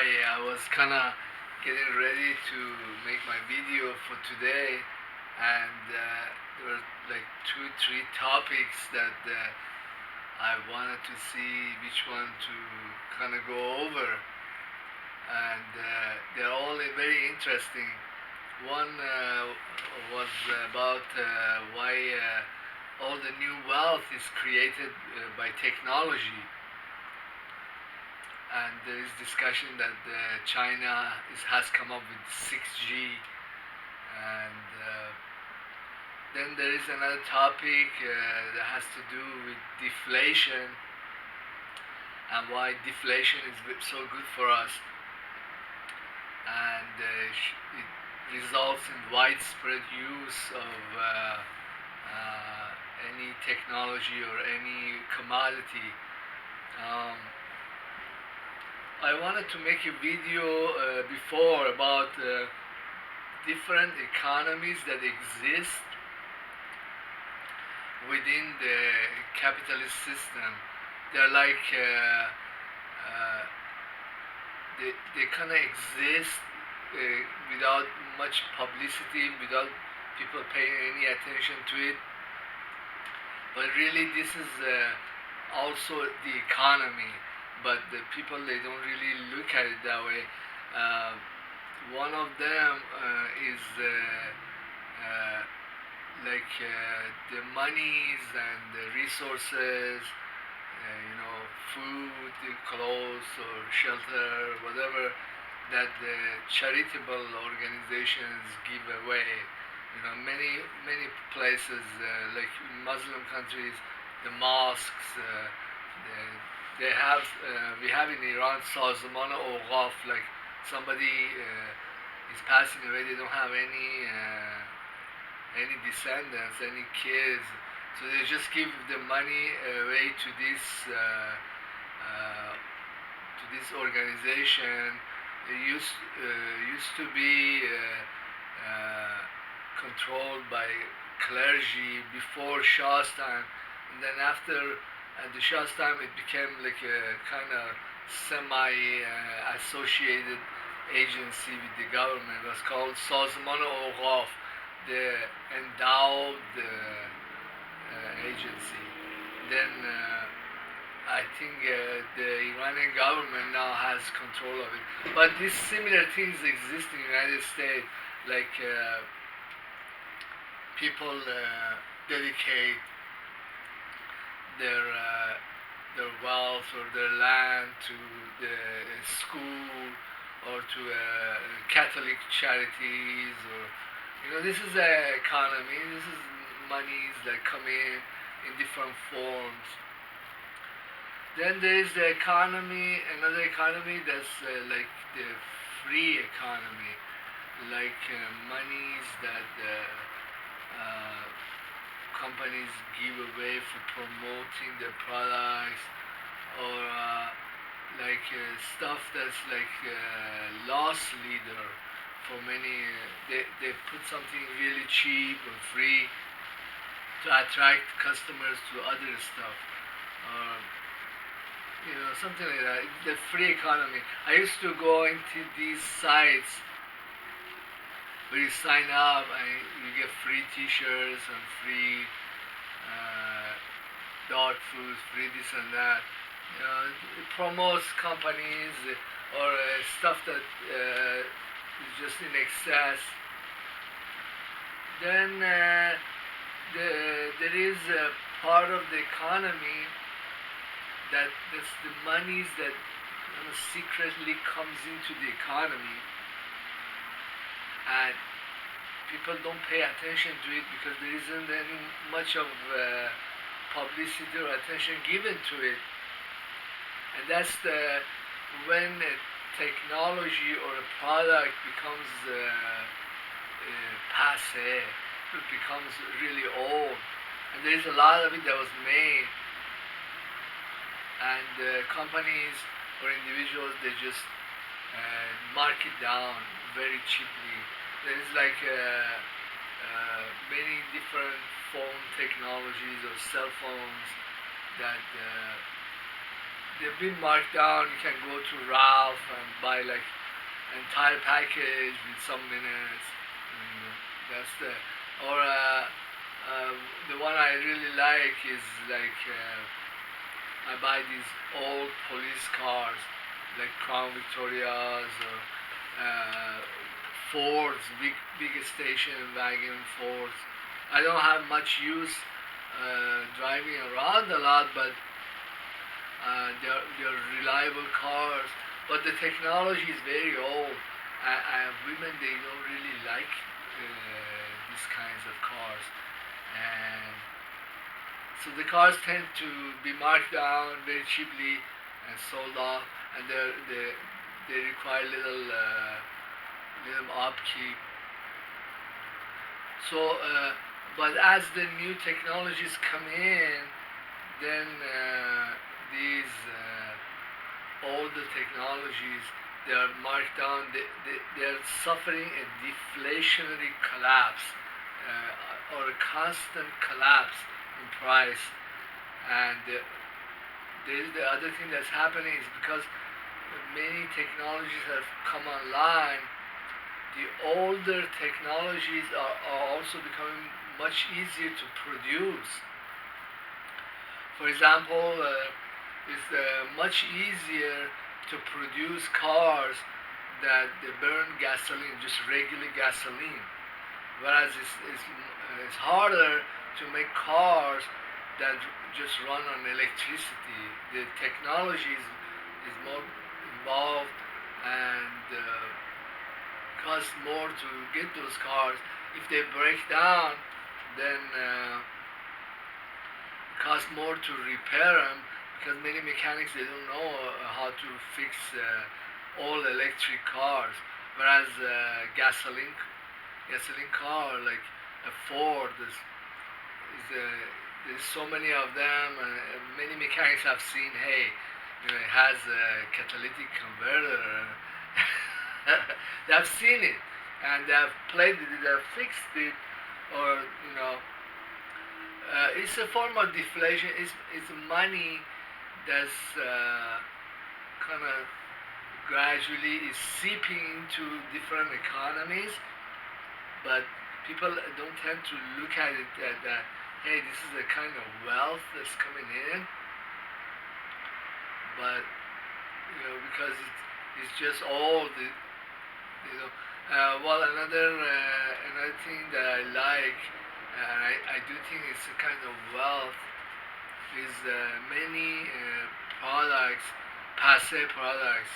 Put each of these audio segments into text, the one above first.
Hi, I was kinda getting ready to make my video for today, and there were like two, three topics that I wanted to see which one to kind of go over, and they're all very interesting. One was about why all the new wealth is created by technology, and there is discussion that China has come up with 6G, and then there is another topic that has to do with deflation and why deflation is so good for us, and it results in widespread use of any technology or any commodity. Um, I wanted to make a video before about different economies that exist within the capitalist system. They're like they kind of exist without much publicity, without people paying any attention to it. But really, this is also the economy. But the people, they don't really look at it that way. Uh, One of them is the monies and the resources, food, clothes, or shelter, whatever that the charitable organizations give away. Many places, like in Muslim countries, the mosques, they have, we have in Iran Sazaman Awqaf, like somebody is passing away, they don't have any descendants, any kids, so they just give the money away to this organization. It used to be controlled by clergy before Shah's time, and then after the Shah's time, it became like a kind of semi-associated agency with the government. It was called Sazaman Awqaf, the endowed agency. Then I think the Iranian government now has control of it. But these similar things exist in the United States, like people dedicate their wealth or their land to the school or to Catholic charities, or this is the economy. This is monies that come in different forms. Then there is the economy, another economy that's like the free economy, like monies that companies give away for promoting their products, or stuff that's like loss leader for many. They put something really cheap or free to attract customers to other stuff, or something like that. The free economy. I used to go into these sites where you sign up and you get free T-shirts and free dog food, free this and that. It promotes companies or stuff that is just in excess. Then there is a part of the economy that's the monies that secretly comes into the economy, and people don't pay attention to it because there isn't any much of publicity or attention given to it. And that's when a technology or a product becomes passe, it becomes really old, and there's a lot of it that was made, and companies or individuals, they just mark it down very cheaply. There's like many different phone technologies or cell phones that they've been marked down. You can go to Ralph and buy like entire package with some minutes. And that's the or the one I really like is like I buy these old police cars like Crown Victorias or uh, Fords, big station wagon Fords. I don't have much use driving around a lot, but they're reliable cars. But the technology is very old. Women they don't really like these kinds of cars, and so the cars tend to be marked down very cheaply and sold off, and they require little upkeep. So, but as the new technologies come in, then these older technologies they are marked down. They are suffering a deflationary collapse or a constant collapse in price. And the other thing that's happening is because many technologies have come online, the older technologies are also becoming much easier to produce. For example, it's much easier to produce cars that they burn gasoline, just regular gasoline. Whereas it's harder to make cars that just run on electricity. The technology is more involved and costs more to get those cars. If they break down, then it costs more to repair them because many mechanics they don't know how to fix all electric cars. Whereas gasoline car like a Ford there's so many of them, and many mechanics have seen. Hey, it has a catalytic converter. They have seen it, and they have played it, they have fixed it, or it's a form of deflation. It's money that's kind of gradually is seeping into different economies, but people don't tend to look at it that hey, this is a kind of wealth that's coming in, but because it's just all the well, another thing that I like, and I do think it's a kind of wealth, is many products, passe products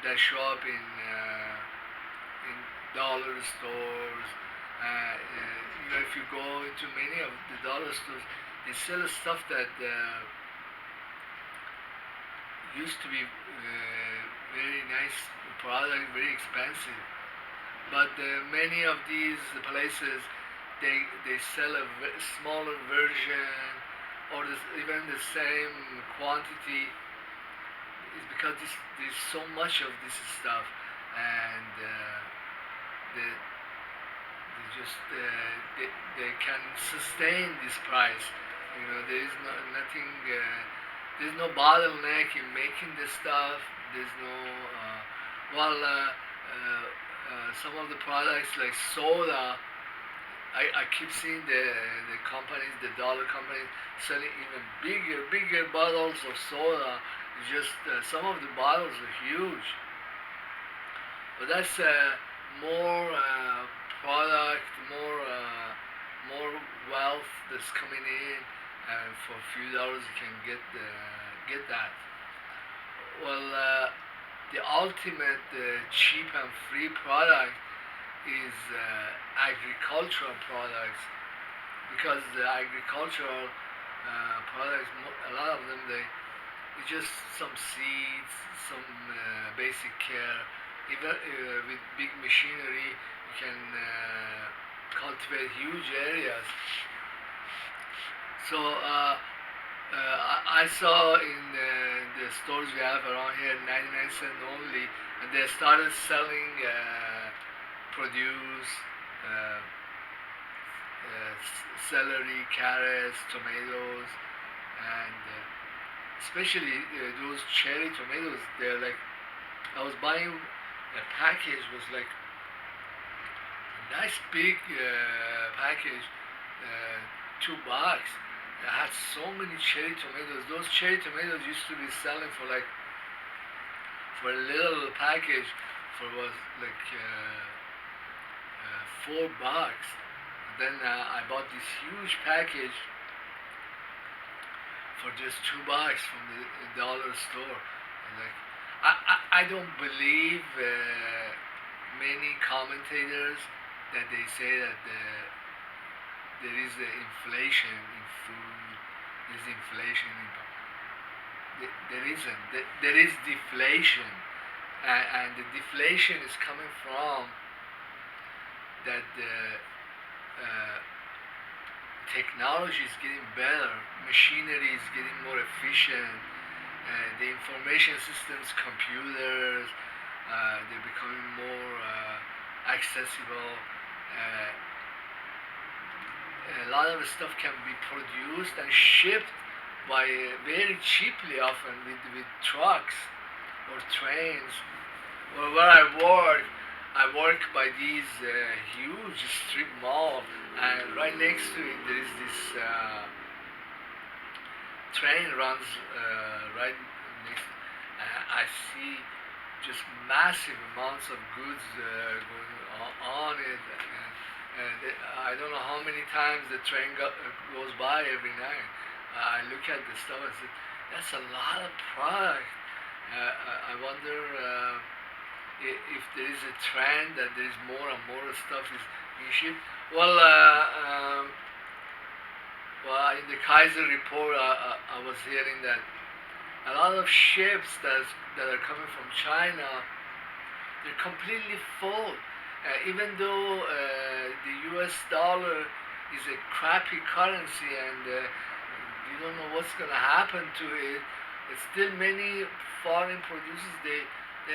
that show up in dollar stores. If you go into many of the dollar stores, they sell stuff that used to be very nice product, very expensive. But many of these places, they sell a smaller version or even the same quantity. Is because there's so much of this stuff, and they can sustain this price. There is nothing. There's no bottleneck in making this stuff. There's no. Some of the products like soda, I keep seeing the companies, the dollar companies, selling even bigger bottles of soda. Just some of the bottles are huge, but that's more product, more wealth that's coming in, and for a few dollars you can get that. Well, the ultimate cheap and free product is agricultural products, because the agricultural products, a lot of them, it's just some seeds, some basic care. Even with big machinery, you can cultivate huge areas. So I saw in the stores we have around here 99 cents only, and they started selling produce, celery, carrots, tomatoes, and especially those cherry tomatoes. They're like, I was buying a package, was like a nice big package, uh, $2. It had so many cherry tomatoes. Those cherry tomatoes used to be selling for like, for a little package, for was like $4. Then I bought this huge package for just $2 from the dollar store. Like, I don't believe many commentators that they say that there is inflation in food, there's inflation in, there isn't. There is deflation, and the deflation is coming from that the uh, technology is getting better, machinery is getting more efficient, the information systems, computers, they're becoming more accessible. Uh, a lot of stuff can be produced and shipped by very cheaply, often with trucks or trains. Or where I work by these huge strip mall, and right next to it there is this train runs right next. I see just massive amounts of goods going on it. And I don't know how many times the train goes by every night. I look at the stuff and say, that's a lot of product. I wonder if there is a trend that there is more and more stuff is being shipped. Well, well, in the Kaiser report, I was hearing that a lot of ships that are coming from China, they're completely full. Even though the US dollar is a crappy currency and you don't know what's going to happen to it, it's still many foreign producers, they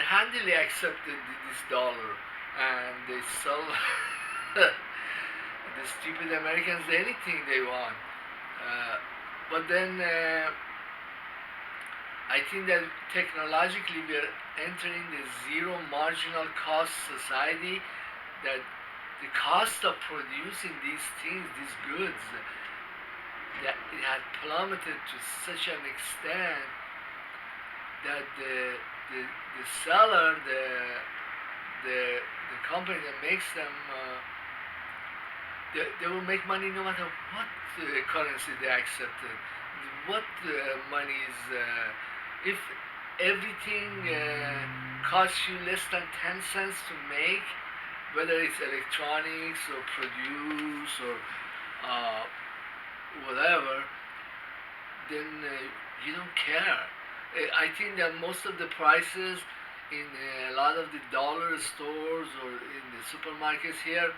handily accepted this dollar and they sell the stupid Americans anything they want. But then I think that technologically we are entering the zero marginal cost society, that the cost of producing these things, these goods, that it had plummeted to such an extent that the seller, the company that makes them, they will make money no matter what currency they accepted, what money is. If everything costs you less than 10 cents to make, whether it's electronics or produce or whatever, then you don't care. I think that most of the prices in a lot of the dollar stores or in the supermarkets here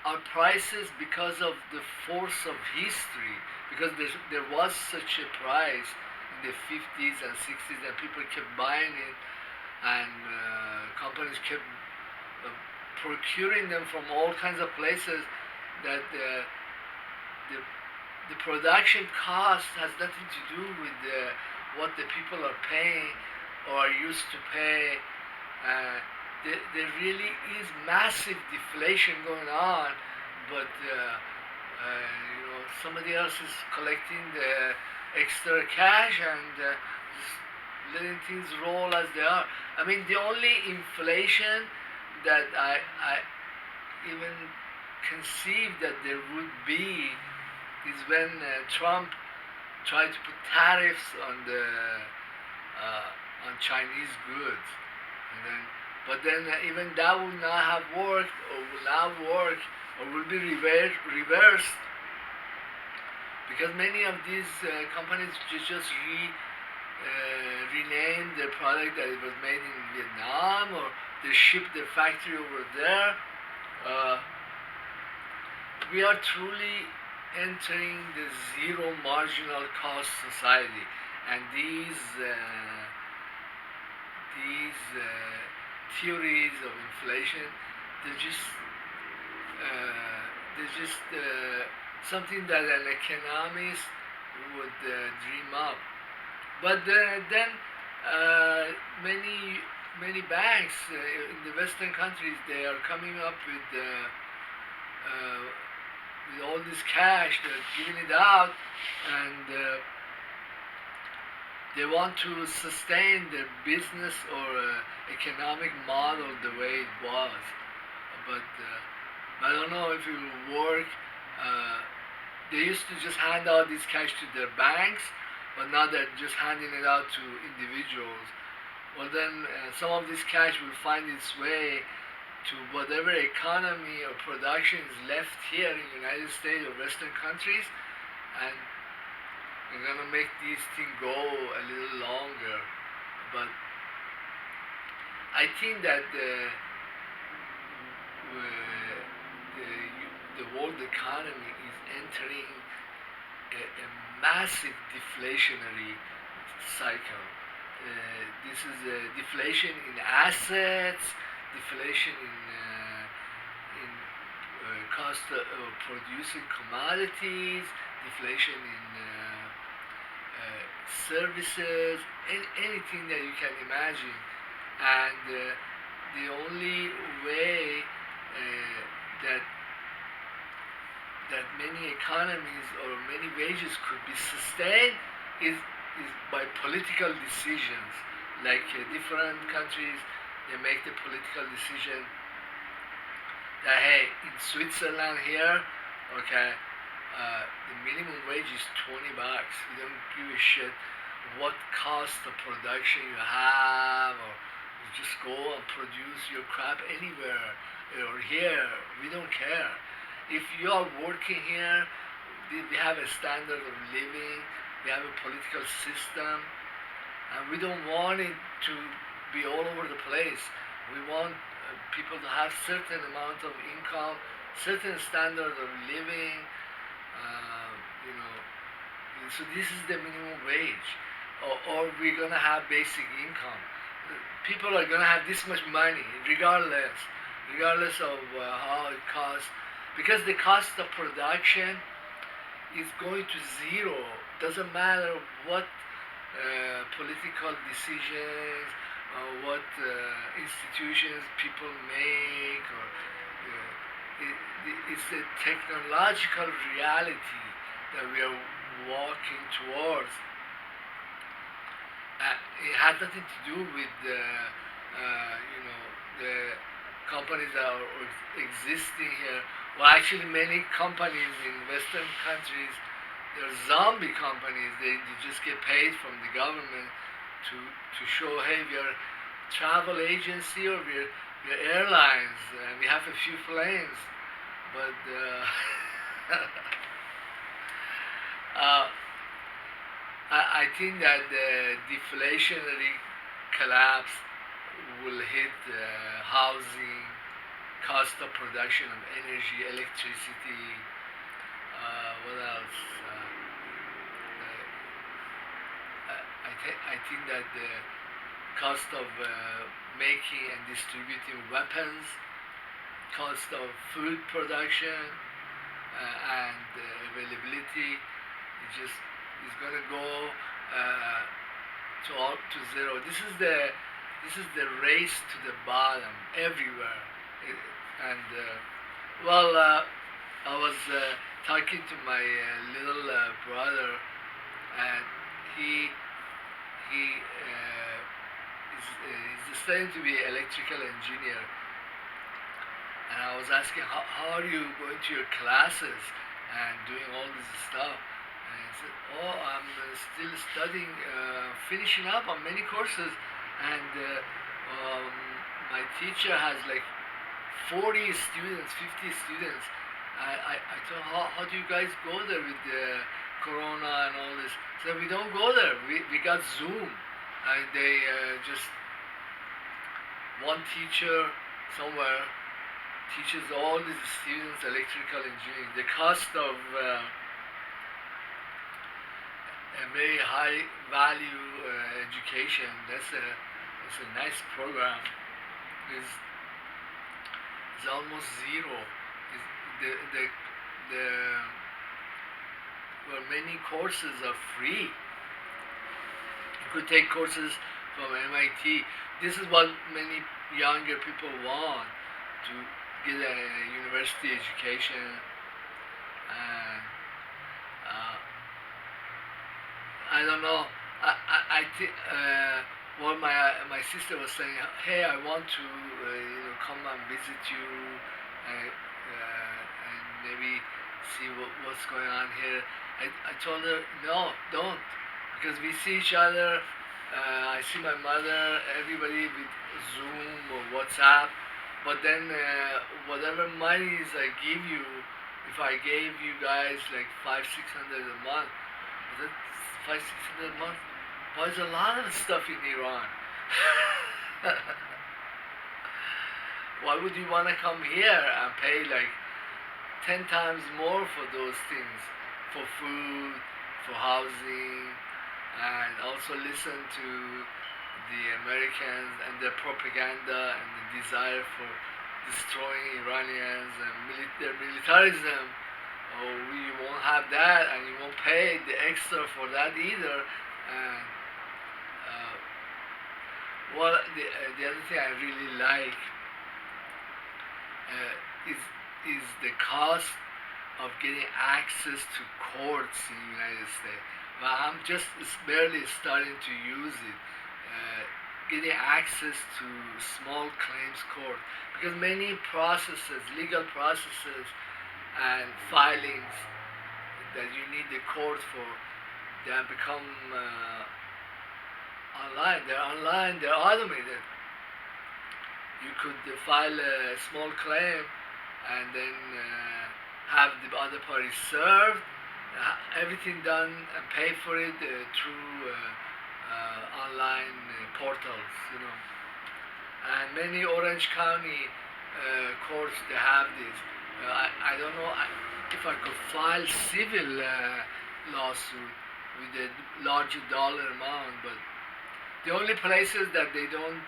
are prices because of the force of history, because there was such a price in the 50s and 60s that people kept buying it, and companies kept procuring them from all kinds of places, that the, the production cost has nothing to do with what the people are paying or are used to pay. There really is massive deflation going on, but somebody else is collecting the extra cash and just letting things roll as they are. I mean, the only inflation that I even conceived that there would be is when Trump tried to put tariffs on Chinese goods, and then, but then even that would not have worked, or will not work, or will be reversed, because many of these companies just rename their product that it was made in Vietnam, or they ship their factory over there. We are truly entering the zero marginal cost society, and these theories of inflation, they're just something that an economist would dream up. But then uh, many banks in the Western countries, they are coming up with all this cash, they're giving it out, and they want to sustain their business or economic model the way it was. But I don't know if it will work. Uh, they used to just hand out this cash to their banks, but now they're just handing it out to individuals. Well, then some of this cash will find its way to whatever economy or production is left here in the United States or Western countries, and we're gonna make this thing go a little longer. But I think that the world economy is entering a massive deflationary cycle. This is a deflation in assets, deflation in cost of producing commodities, deflation in services, anything that you can imagine. And the only way that many economies or many wages could be sustained is by political decisions. Like different countries, they make the political decision that hey, in Switzerland here, okay, the minimum wage is $20. We don't give a shit what cost of production you have, or you just go and produce your crap anywhere or here. We don't care. If you are working here, we have a standard of living, we have a political system, and we don't want it to be all over the place. We want people to have certain amount of income, certain standard of living, you know. So this is the minimum wage, or we're gonna have basic income. People are gonna have this much money, regardless of how it costs, because the cost of production is going to zero. Doesn't matter what political decisions or what institutions people make, or it's a technological reality that we are walking towards. It has nothing to do with the companies that are existing here. Well, actually, many companies in Western countries, they're zombie companies. They just get paid from the government to show, hey, we are travel agency, or we're airlines, and we have a few planes, but I think that the deflationary collapse will hit housing, cost of production of energy, electricity. What else? I think that the cost of making and distributing weapons, cost of food production, and availability, it just is going to go to zero. This is the race to the bottom everywhere. And I was talking to my little brother, and he's studying to be electrical engineer. And I was asking, how are you going to your classes and doing all this stuff? And he said, oh, I'm still studying, finishing up on many courses, and my teacher has like 40 students, 50 students. I thought, how do you guys go there with the corona and all this? So we don't go there. We got Zoom, and they just one teacher somewhere teaches all these students electrical engineering. The cost of a very high value education, that's a nice program, is almost zero. Is the where many courses are free. You could take courses from MIT. This is what many younger people want, to get a university education. And uh, I don't know. I think what my sister was saying. Hey, I want to come and visit you, and maybe see what's going on here. I told her no, don't, because we see each other. I see my mother, everybody with Zoom or WhatsApp. But then whatever monies I give you, if I gave you guys like 500-600 a month, is that 500-600 a month? Buys a lot of stuff in Iran. Why would you want to come here and pay like 10 times more for those things, for food, for housing, and also listen to the Americans and their propaganda and the desire for destroying Iranians and their militarism? Oh, you won't have that, and you won't pay the extra for that either. And the other thing I really like is the cost of getting access to courts in the United States. But I'm just barely starting to use it. Getting access to small claims court, because many processes, legal processes, and filings that you need the court for, they have become online. They're online. They're automated. You could file a small claim and then have the other party served, everything done, and pay for it through online portals, And many Orange County courts, they have this. I don't know if I could file civil lawsuit with a larger dollar amount, but the only places that they don't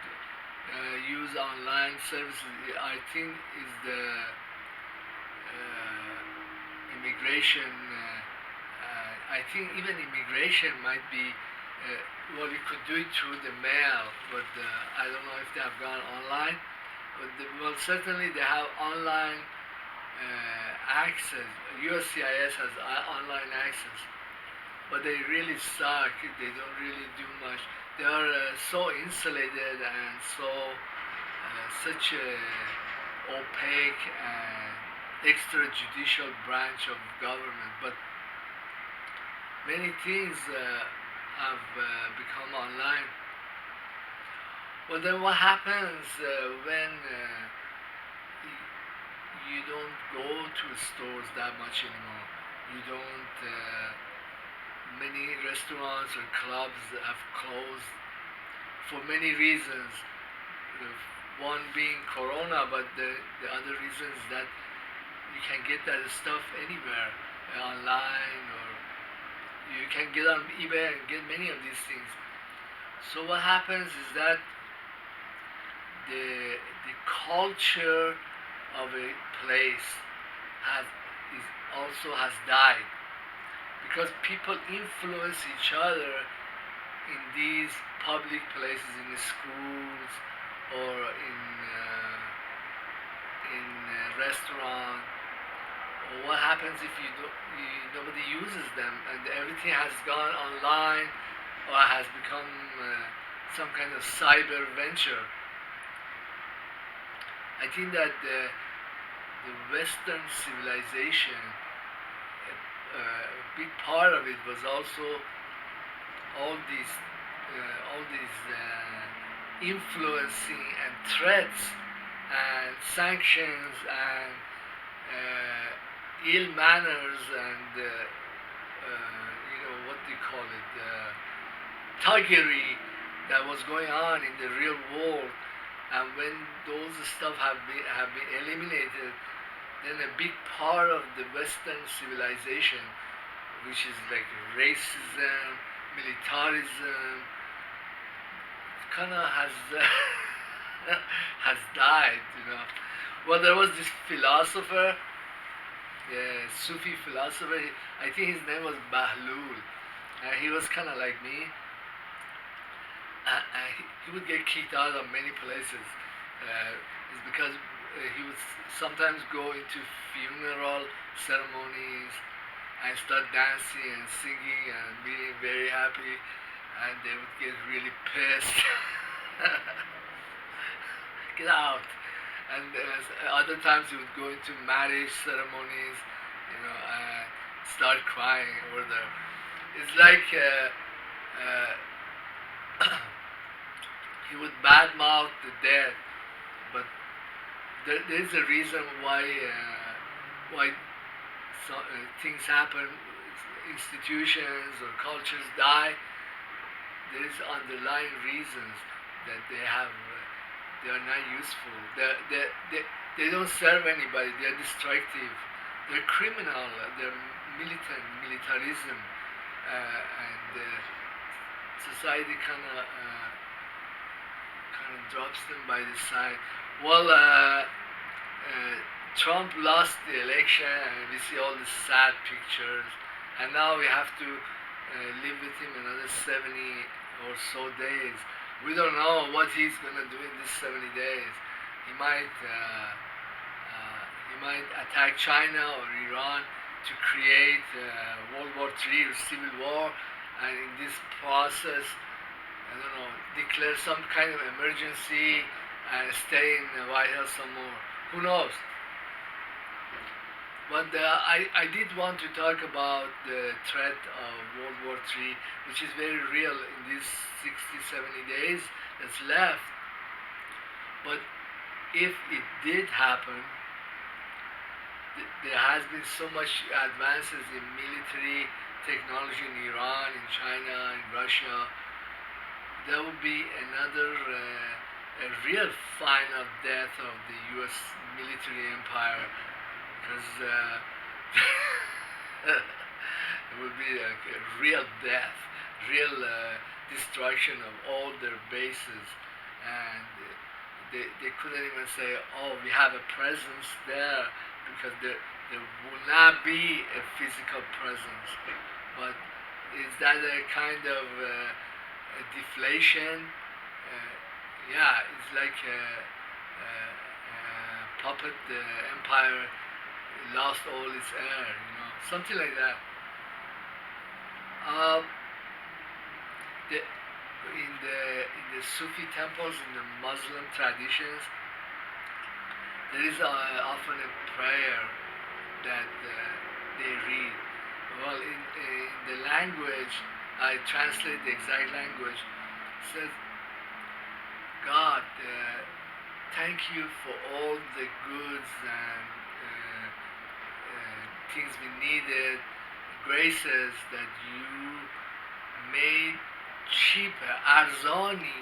use online services, I think, is the immigration. I think even immigration might be, well, you could do it through the mail, but I don't know if they have gone online. But well, certainly they have online access. USCIS has online access, but they really suck. They don't really do much. They are so insulated and such a opaque and extrajudicial branch of government. But many things have become online. Well, then what happens when you don't go to stores that much anymore? You don't. Many restaurants or clubs have closed for many reasons. One being Corona, but the other reason is that you can get that stuff anywhere, online, or you can get on eBay and get many of these things. So what happens is that the culture of a place also has died, because people influence each other in these public places, in the schools or in restaurants. What happens if nobody uses them and everything has gone online or has become some kind of cyber venture? I think that the Western civilization, a big part of it was also all these influencing and threats and sanctions and ill manners and what do you call it, thuggery that was going on in the real world. And when those stuff have been eliminated, then a big part of the Western civilization, which is like racism, militarism, kind of has has died. Well, there was this philosopher the Sufi philosopher. I think his name was Bahlul. He was kind of like me. He would get kicked out of many places. It's because he would sometimes go into funeral ceremonies and start dancing and singing and being very happy, and they would get really pissed. Get out. And other times he would go into marriage ceremonies, and start crying over there. It's like he would badmouth the dead, but there's a reason why things happen, institutions or cultures die. There's underlying reasons that they are not useful. They don't serve anybody. They're destructive. They're criminal. They're militarism, and society kind of drops them by the side. Well, Trump lost the election, and we see all the sad pictures, and now we have to live with him another 70 or so days. We don't know what he's gonna do in these 70 days. He might attack China or Iran to create World War III or Civil War, and in this process, I don't know, declare some kind of emergency and stay in the White House some more. Who knows? But I did want to talk about the threat of World War III, which is very real in these 60, 70 days that's left. But if it did happen, there has been so much advances in military technology in Iran, in China, in Russia. There will be another a real final death of the U.S. military empire, because it would be like a real death, real destruction of all their bases, and they couldn't even say, oh, we have a presence there, because there will not be a physical presence. But is that a kind of a deflation? Yeah, it's like a puppet empire lost all its air, something like that. Um, in the Sufi temples, in the Muslim traditions, there is often a prayer that they read. Well, in the language, I translate the exact language. It says, God, thank you for all the goods and things we needed, graces that you made cheaper. Arzani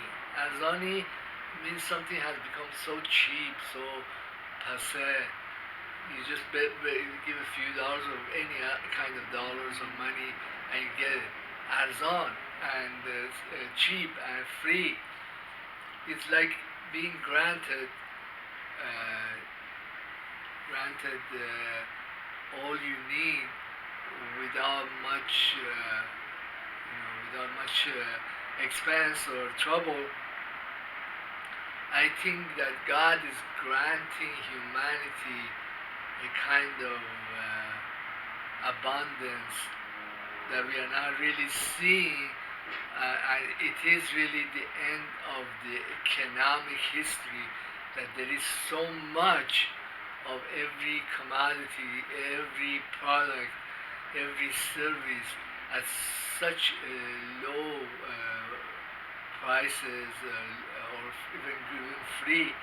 means something has become so cheap, so passe. You just give a few dollars or any kind of dollars or money, and you get it. Arzan, and cheap and free. It's like being granted all you need without much expense or trouble. I think that God is granting humanity a kind of abundance that we are not really seeing, and it is really the end of the economic history, that there is so much of every commodity, every product, every service at such low prices, or even free,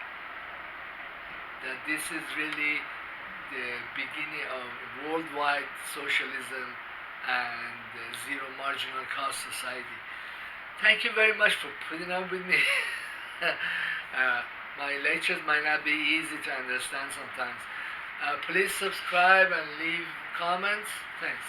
that this is really the beginning of worldwide socialism and zero marginal cost society. Thank you very much for putting up with me. My lectures might not be easy to understand sometimes. Please subscribe and leave comments. Thanks.